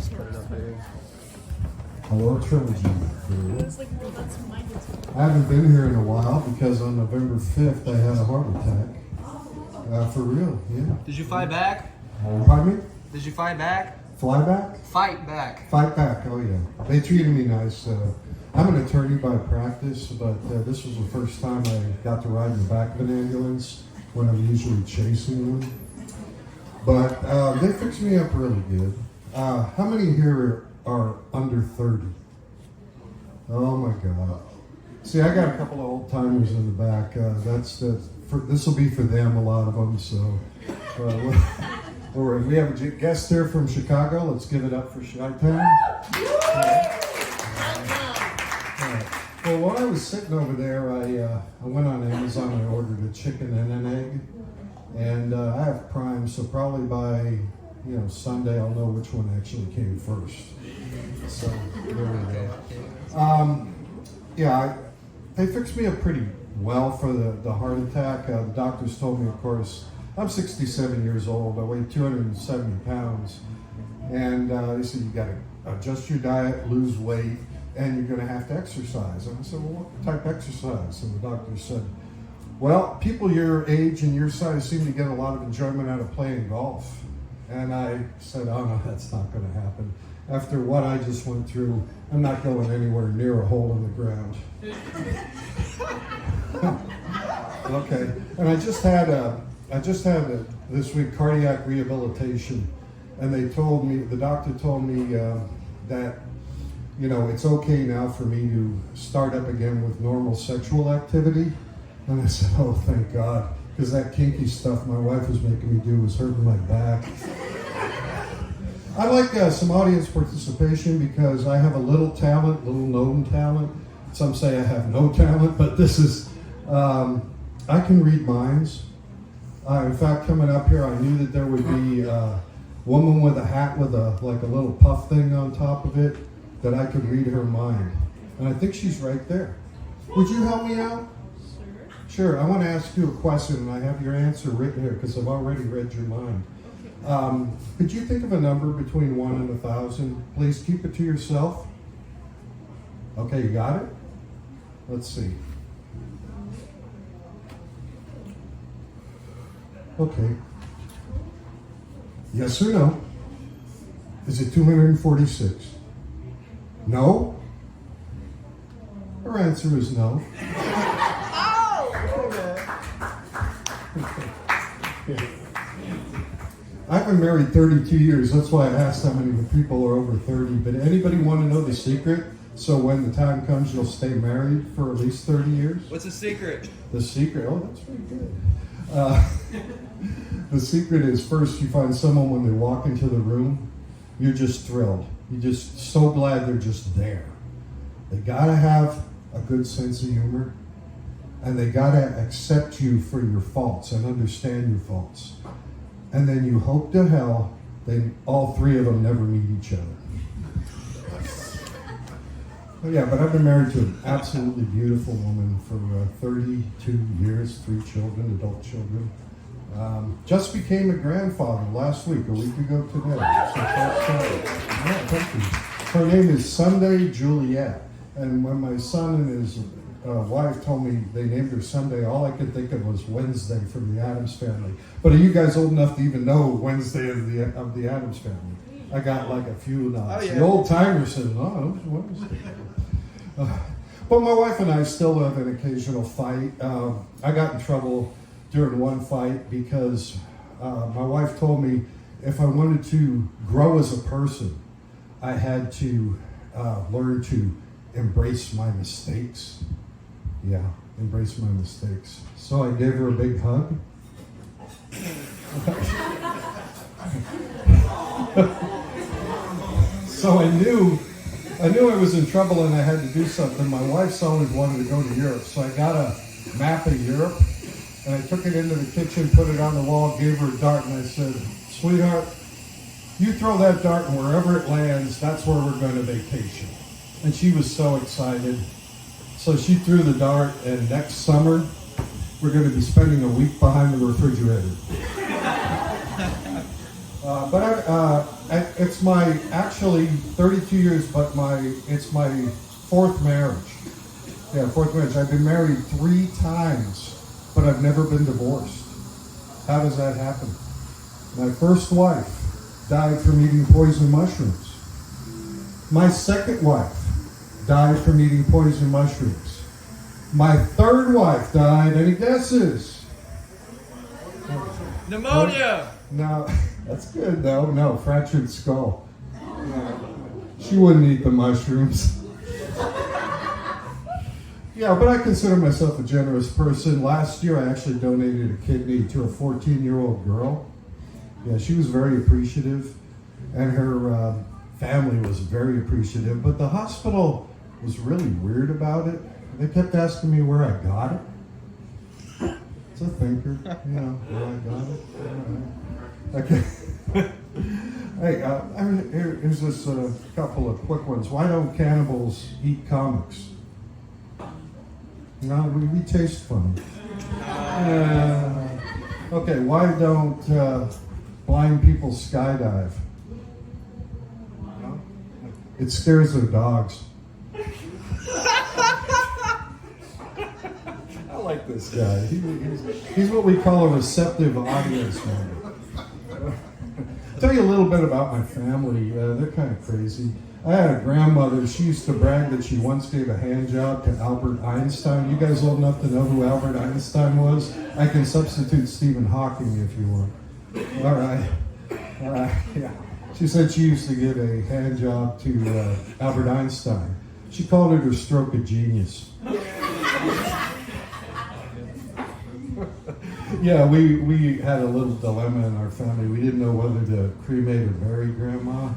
Put it up there. Hello, Trilogy Brew. It's like, well, that's my guitar. I haven't been here in a while because on November 5th I had a heart attack. For real, yeah. Did you fight back? Pardon me? Did you fight back? Fly back? Fight back. Fight back, oh yeah. They treated me nice. I'm an attorney by practice, but this was the first time I got to ride in the back of an ambulance when I'm usually chasing them. But they fixed me up really good. How many here are under 30? Oh my God. See, I got a couple of old timers in the back. This will be for them, a lot of them. So we have a guest here from Chicago. Let's give it up for Chi-Town. Well, while I was sitting over there, I went on Amazon and I ordered a chicken and an egg. And I have Prime, so probably by Sunday I'll know which one actually came first. So there we go. They fixed me up pretty well for the heart attack. The doctors told me, of course, I'm 67 years old. I weigh 270 pounds. And they said, you got to adjust your diet, lose weight, and you're going to have to exercise. And I said, well, what type of exercise? And the doctor said, well, people your age and your size seem to get a lot of enjoyment out of playing golf. And I said, oh no, that's not going to happen. After what I just went through, I'm not going anywhere near a hole in the ground. Okay, and I just had this week cardiac rehabilitation, and the doctor told me that it's okay now for me to start up again with normal sexual activity. And I said, oh, thank God, because that kinky stuff my wife was making me do was hurting my back. I like some audience participation because I have a little known talent. Some say I have no talent, but this is, I can read minds. In fact, coming up here, I knew that there would be a woman with a hat with a little puff thing on top of it, that I could read her mind. And I think she's right there. Would you help me out? Sure, I want to ask you a question, and I have your answer written here because I've already read your mind. Could you think of a number between 1 and 1,000? Please keep it to yourself. Okay, you got it? Let's see. Okay. Yes or no? Is it 246? No? Her answer is no. I've been married 32 years. That's why I asked how many people are over 30. But anybody want to know the secret? So when the time comes, you'll stay married for at least 30 years? What's the secret? The secret? Oh, that's very good. The secret is, first you find someone when they walk into the room, you're just thrilled. You're just so glad they're just there. They got to have a good sense of humor. And they got to accept you for your faults and understand your faults. And then you hope to hell all three of them never meet each other. Yeah, but I've been married to an absolutely beautiful woman for 32 years, 3 children, adult children. Just became a grandfather last week, a week ago today. So thank you. Her name is Sunday Juliet. And when my son and his wife told me they named her Sunday, all I could think of was Wednesday from the Addams Family. But are you guys old enough to even know Wednesday of the Addams Family? I got like a few nods. Oh, yeah. The old timer said, no, it was Wednesday. But my wife and I still have an occasional fight. I got in trouble during one fight because my wife told me if I wanted to grow as a person, I had to learn to embrace my mistakes. Yeah, embrace my mistakes. So I gave her a big hug. So I knew I was in trouble and I had to do something. My wife's always wanted to go to Europe, so I got a map of Europe and I took it into the kitchen, put it on the wall, gave her a dart, and I said, sweetheart, you throw that dart and wherever it lands, that's where we're going to vacation. And she was so excited. So she threw the dart, and next summer, we're going to be spending a week behind the refrigerator. It's my actually 32 years, but it's my fourth marriage. Yeah, fourth marriage. I've been married 3 times, but I've never been divorced. How does that happen? My first wife died from eating poison mushrooms. My second wife died from eating poison mushrooms. My third wife died, any guesses? Pneumonia. No, that's good though. No, fractured skull. No. She wouldn't eat the mushrooms. Yeah, but I consider myself a generous person. Last year I actually donated a kidney to a 14-year-old girl. Yeah, she was very appreciative, and her family was very appreciative, but the hospital was really weird about it. They kept asking me where I got it. It's a thinker, where I got it. All right. Okay. Hey, here's this couple of quick ones. Why don't cannibals eat comics? No, we taste funny. Okay, why don't blind people skydive? No? It scares their dogs. I like this guy. He's what we call a receptive audience member. Tell you a little bit about my family. They're kind of crazy. I had a grandmother. She used to brag that she once gave a hand job to Albert Einstein. You guys old enough to know who Albert Einstein was? I can substitute Stephen Hawking if you want. All right. Yeah. She said she used to give a hand job to Albert Einstein. She called it her stroke of genius. Yeah, we had a little dilemma in our family. We didn't know whether to cremate or bury Grandma.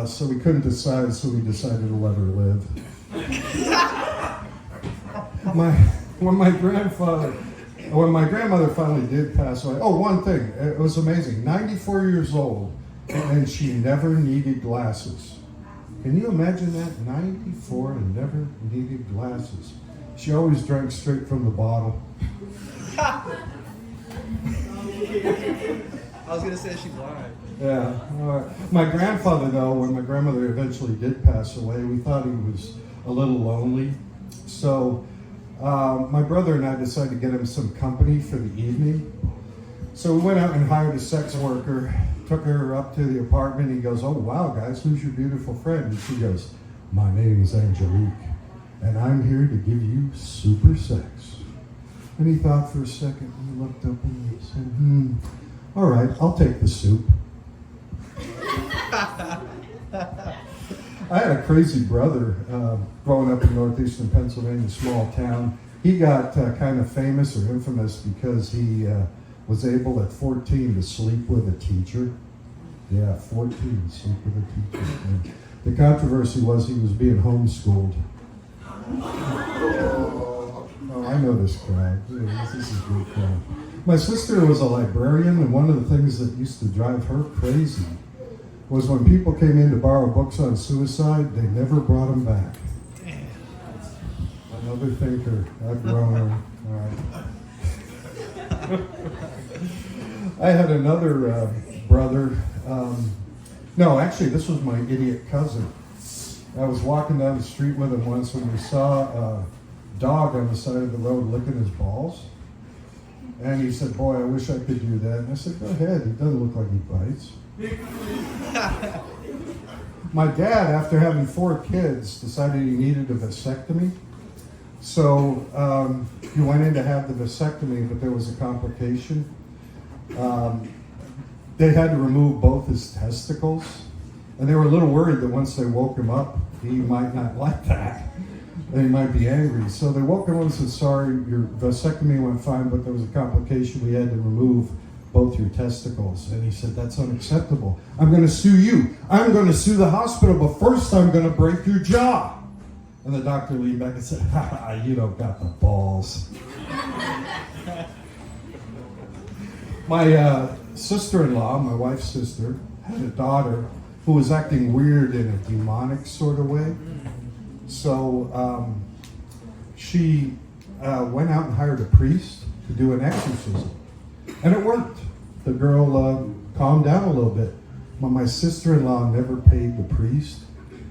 So we couldn't decide, so we decided to let her live. When my grandmother finally did pass away, one thing, it was amazing. 94 years old, and she never needed glasses. Can you imagine that? 94 and never needed glasses. She always drank straight from the bottle. I was gonna say she's blind. Yeah. My grandfather, though, when my grandmother eventually did pass away, we thought he was a little lonely. So my brother and I decided to get him some company for the evening. So we went out and hired a sex worker, took her up to the apartment. He goes, "Oh, wow, guys, who's your beautiful friend?" And she goes, "My name is Angelique, and I'm here to give you super sex." And he thought for a second, and he looked up and he said, "All right, I'll take the soup." I had a crazy brother growing up in northeastern Pennsylvania, small town. He got kind of famous or infamous because he was able at 14 to sleep with a teacher. Yeah, 14 to sleep with a teacher. And the controversy was he was being homeschooled. Oh, I know this crowd. This is a good crowd. My sister was a librarian, and one of the things that used to drive her crazy was when people came in to borrow books on suicide, they never brought them back. Another thinker. I've grown her. All right. I had another brother. No, actually, this was my idiot cousin. I was walking down the street with him once when we saw a dog on the side of the road licking his balls. And he said, "Boy, I wish I could do that." And I said, "Go ahead. He doesn't look like he bites." My dad, after having 4 kids, decided he needed a vasectomy. So he went in to have the vasectomy, but there was a complication. They had to remove both his testicles. And they were a little worried that once they woke him up, he might not like that. They might be angry. So they woke him up and said, "Sorry, your vasectomy went fine, but there was a complication. We had to remove both your testicles." And he said, "That's unacceptable. I'm going to sue you. I'm going to sue the hospital, but first I'm going to break your jaw." And the doctor leaned back and said, "Ha, you don't got the balls." My sister-in-law, my wife's sister, had a daughter who was acting weird in a demonic sort of way. So she went out and hired a priest to do an exorcism. And it worked. The girl calm down a little bit. But my sister-in-law never paid the priest,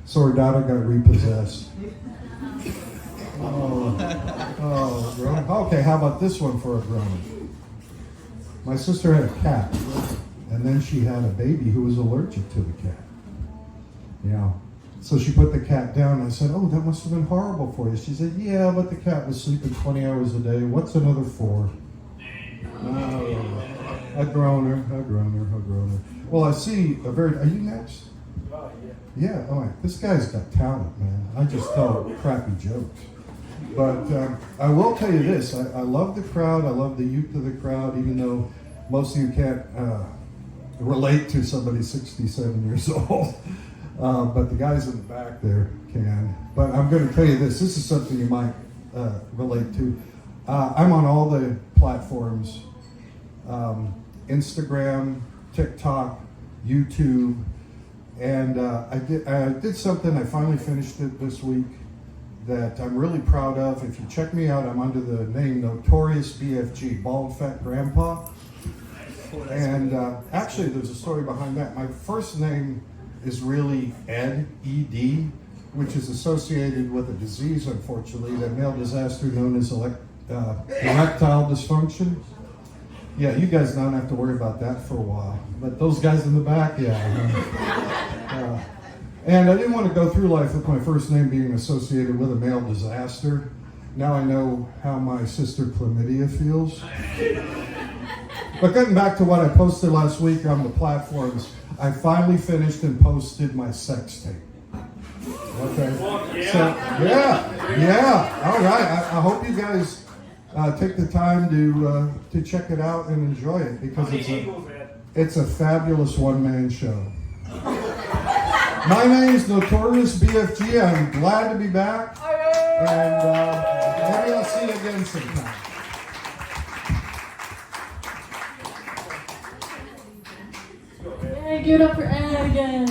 so her daughter got repossessed. Oh, grown. Okay, how about this one for a grown? My sister had a cat, and then she had a baby who was allergic to the cat. Yeah. So she put the cat down, and I said, "Oh, that must have been horrible for you." She said, "Yeah, but the cat was sleeping 20 hours a day. What's another 4?" Oh, a groaner. Well, I see a very. Are you next? Yeah. All right. This guy's got talent, man. I just tell crappy jokes. But I will tell you this. I love the crowd. I love the youth of the crowd, even though most of you can't relate to somebody 67 years old. But the guys in the back there can. But I'm going to tell you this. This is something you might relate to. I'm on all the platforms. Instagram, TikTok, YouTube. And I did something. I finally finished it this week that I'm really proud of. If you check me out, I'm under the name Notorious BFG, Bald Fat Grandpa. And actually, there's a story behind that. My first name is really Ed, E-D, which is associated with a disease, unfortunately, that male disaster known as erectile dysfunction. Yeah, you guys don't have to worry about that for a while. But those guys in the back, yeah. And I didn't want to go through life with my first name being associated with a male disaster. Now I know how my sister Chlamydia feels. But getting back to what I posted last week on the platforms, I finally finished and posted my sex tape. Okay. So, yeah. All right. I hope you guys take the time to check it out and enjoy it because it's a fabulous one-man show. My name is Notorious BFG. I'm glad to be back, and maybe I'll see you again sometime. Yay, give it up for Ed again.